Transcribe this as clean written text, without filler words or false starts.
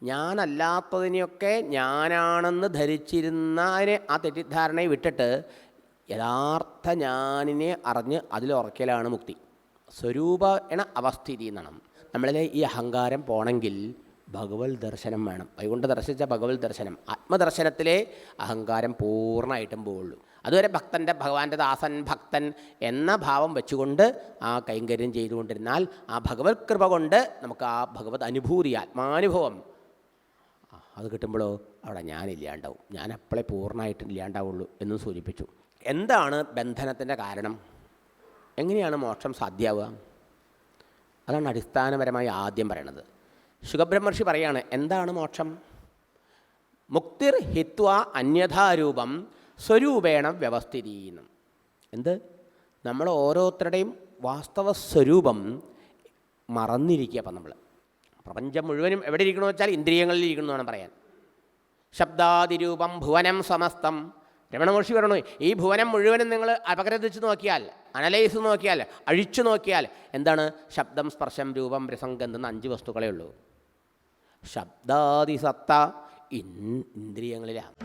ഞാനല്ലാത്തതിനെയൊക്കെ ഞാനാണെന്ന് ധരിച്ചിരുന്നതിനെ ആ തെറ്റിദ്ധാരണയെ വിട്ടിട്ട് യഥാർത്ഥ ഞാനിനെ അറിഞ്ഞ് അതിലുറക്കലാണ് മുക്തി. സ്വരൂപേണ അവസ്ഥിതി എന്നാണ്. നമ്മളിലെ ഈ അഹങ്കാരം പോണെങ്കിൽ ഭഗവത് ദർശനം വേണം. വൈകുണ്ഠ ദർശിച്ച ഭഗവത് ദർശനം, ആത്മദർശനത്തിലെ അഹങ്കാരം പൂർണ്ണമായിട്ടും പോവുള്ളൂ. അതുവരെ ഭഗവാന്റെ ദാസൻ, ഭക്തൻ എന്ന ഭാവം വെച്ചുകൊണ്ട് ആ കൈങ്കര്യം ചെയ്തുകൊണ്ടിരുന്നാൽ ആ ഭഗവത് കൃപ കൊണ്ട് നമുക്ക് ആ ഭഗവത് അനുഭൂതി, ആത്മാനുഭവം അത് കിട്ടുമ്പോഴോ അവിടെ ഞാനില്ലാണ്ടാവും. ഞാൻ അപ്പോഴേ പൂർണ്ണമായിട്ടും ഇല്ലാണ്ടാവുള്ളൂ എന്നും സൂചിപ്പിച്ചു. എന്താണ് ബന്ധനത്തിൻ്റെ കാരണം? എങ്ങനെയാണ് മോക്ഷം സാധ്യമാവുക? അതാണ് അടിസ്ഥാനപരമായി ആദ്യം പറയണത്. ശുകബ്രഹ്മർഷി പറയാണ്, എന്താണ് മോക്ഷം? മുക്തിർ ഹിത്വ അന്യഥാരൂപം സ്വരൂപേണ വ്യവസ്ഥിതീനം. എന്ത്? നമ്മൾ ഓരോരുത്തരുടെയും വാസ്തവ സ്വരൂപം മറന്നിരിക്കുക. അപ്പം നമ്മൾ പ്രപഞ്ചം മുഴുവനും എവിടെ ഇരിക്കണമെന്ന് വെച്ചാൽ ഇന്ദ്രിയങ്ങളിൽ ഇരിക്കണം വേണം പറയാൻ. ശബ്ദാതിരൂപം ഭുവനം സമസ്തം. രമണ മഹർഷി പറഞ്ഞു, ഈ ഭുവനം മുഴുവനും നിങ്ങൾ അപഗ്രഥിച്ച് നോക്കിയാൽ, അനലൈസ് നോക്കിയാൽ, അഴിച്ചു നോക്കിയാൽ എന്താണ്? ശബ്ദം, സ്പർശം, രൂപം, രസം, ഗന്ധം എന്ന 5 വസ്തുക്കളേ ഉള്ളൂ. ശബ്ദാദിസത്ത ഇന്ദ്രിയങ്ങളിലാണ്.